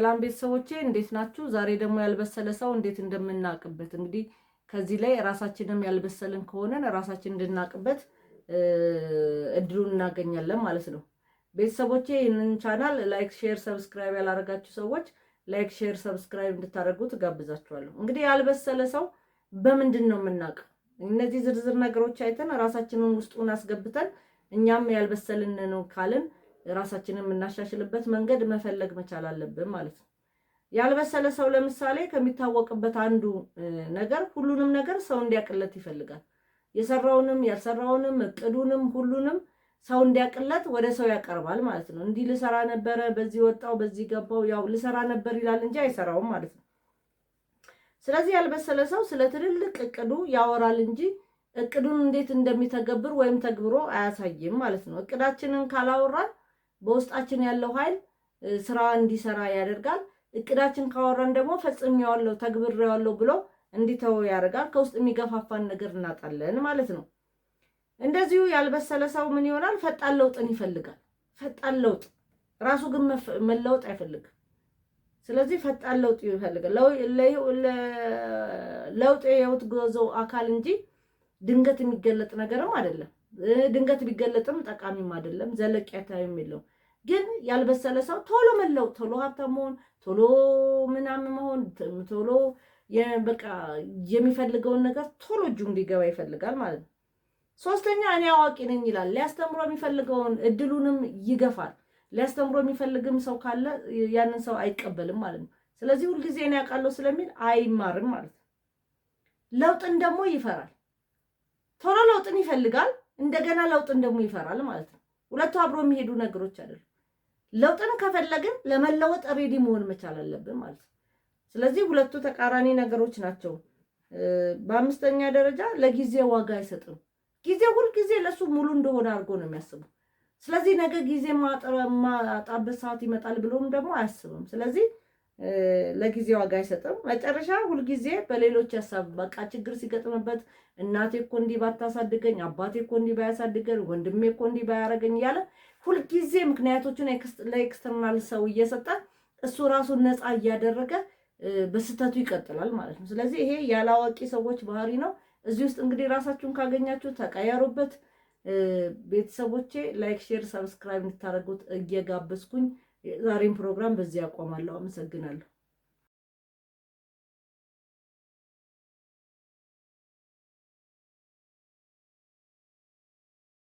ሰላም ቤተሰቦቼ እንዴት ናችሁ? ዛሬ ደግሞ ያልበሰለ ሰው እንዴት እንደምናቅበት እንግዲህ ከዚህ ላይ ራሳችንም ያልበሰልን ከሆነን ራሳችን እንድናቅበት እድሉን እናገኛለን ማለት ነው። ቤተሰቦቼ ይህንን ቻናል ላይክ፣ ሼር፣ ሰብስክራይብ ያላረጋችሁ ሰዎች ላይክ፣ ሼር፣ ሰብስክራይብ እንድታደርጉት ጋብዛችኋለሁ። እንግዲህ ያልበሰለ ሰው በምንድን ነው የምናውቅ? እነዚህ ዝርዝር ነገሮች አይተን ራሳችንን ውስጡን አስገብተን እኛም ያልበሰልን ነው ካልን ራሳችንን የምናሻሽልበት መንገድ መፈለግ መቻል አለብን ማለት ነው። ያልበሰለ ሰው ለምሳሌ ከሚታወቅበት አንዱ ነገር ሁሉንም ነገር ሰው እንዲያቅለት ይፈልጋል። የሰራውንም ያልሰራውንም እቅዱንም ሁሉንም ሰው እንዲያቅለት ወደ ሰው ያቀርባል ማለት ነው። እንዲህ ልሰራ ነበረ፣ በዚህ ወጣው፣ በዚህ ገባው፣ ያው ልሰራ ነበር ይላል እንጂ አይሰራውም ማለት ነው። ስለዚህ ያልበሰለ ሰው ስለ ትልልቅ እቅዱ ያወራል እንጂ እቅዱን እንዴት እንደሚተገብር ወይም ተግብሮ አያሳይም ማለት ነው። እቅዳችንን ካላወራን በውስጣችን ያለው ኃይል ስራ እንዲሰራ ያደርጋል። እቅዳችን ካወራን ደግሞ ፈጽሜዋለሁ ተግብሬዋለሁ ብሎ እንዲተው ያደርጋል። ከውስጥ የሚገፋፋን ነገር እናጣለን ማለት ነው። እንደዚሁ ያልበሰለ ሰው ምን ይሆናል? ፈጣን ለውጥን ይፈልጋል። ፈጣን ለውጥ ራሱ ግን መለወጥ አይፈልግም። ስለዚህ ፈጣን ለውጥ ይፈልጋል። ለውጥ የህይወት ጉዞ አካል እንጂ ድንገት የሚገለጥ ነገርም አይደለም። ድንገት ቢገለጥም ጠቃሚም አይደለም፣ ዘለቄታዊም የለውም። ግን ያልበሰለ ሰው ቶሎ መለውጥ፣ ቶሎ ሀብታም መሆን፣ ቶሎ ምናምን መሆን፣ ቶሎ በቃ የሚፈልገውን ነገር ቶሎ እጁ እንዲገባ ይፈልጋል ማለት ነው። ሶስተኛ እኔ አዋቂ ነኝ ይላል። ሊያስተምሮ የሚፈልገውን እድሉንም ይገፋል። ሊያስተምሮ የሚፈልግም ሰው ካለ ያንን ሰው አይቀበልም ማለት ነው። ስለዚህ ሁልጊዜ እኔ አውቃለሁ ስለሚል አይማርም ማለት ነው። ለውጥን ደግሞ ይፈራል። ቶሎ ለውጥን ይፈልጋል፣ እንደገና ለውጥን ደግሞ ይፈራል ማለት ነው። ሁለቱ አብሮ የሚሄዱ ነገሮች አይደሉም። ለውጥን ከፈለግን ለመለወጥ ሬዲ መሆን መቻል አለብን ማለት ነው። ስለዚህ ሁለቱ ተቃራኒ ነገሮች ናቸው። በአምስተኛ ደረጃ ለጊዜ ዋጋ አይሰጥም። ጊዜ ሁልጊዜ ለሱ ሙሉ እንደሆነ አድርጎ ነው የሚያስበው። ስለዚህ ነገ ጊዜ ማጣበት ሰዓት ይመጣል ብሎም ደግሞ አያስብም። ስለዚህ ለጊዜ ዋጋ አይሰጥም። መጨረሻ ሁልጊዜ በሌሎች ያሳብ በቃ ችግር ሲገጥምበት እናቴ እኮ እንዲህ ባታሳድገኝ፣ አባቴ እኮ እንዲህ ባያሳድገኝ፣ ወንድሜ እኮ እንዲህ ባያረገኝ እያለ ሁልጊዜ ምክንያቶችን ለኤክስተርናል ሰው እየሰጠ እሱ ራሱን ነፃ እያደረገ በስተቱ ይቀጥላል ማለት ነው። ስለዚህ ይሄ ያላዋቂ ሰዎች ባህሪ ነው። እዚህ ውስጥ እንግዲህ ራሳችሁን ካገኛችሁ ተቀየሩበት። ቤተሰቦቼ ላይክ፣ ሼር፣ ሰብስክራይብ እንድታደርጉት እየጋበዝኩኝ ዛሬን ፕሮግራም በዚህ አቆማለሁ። አመሰግናለሁ።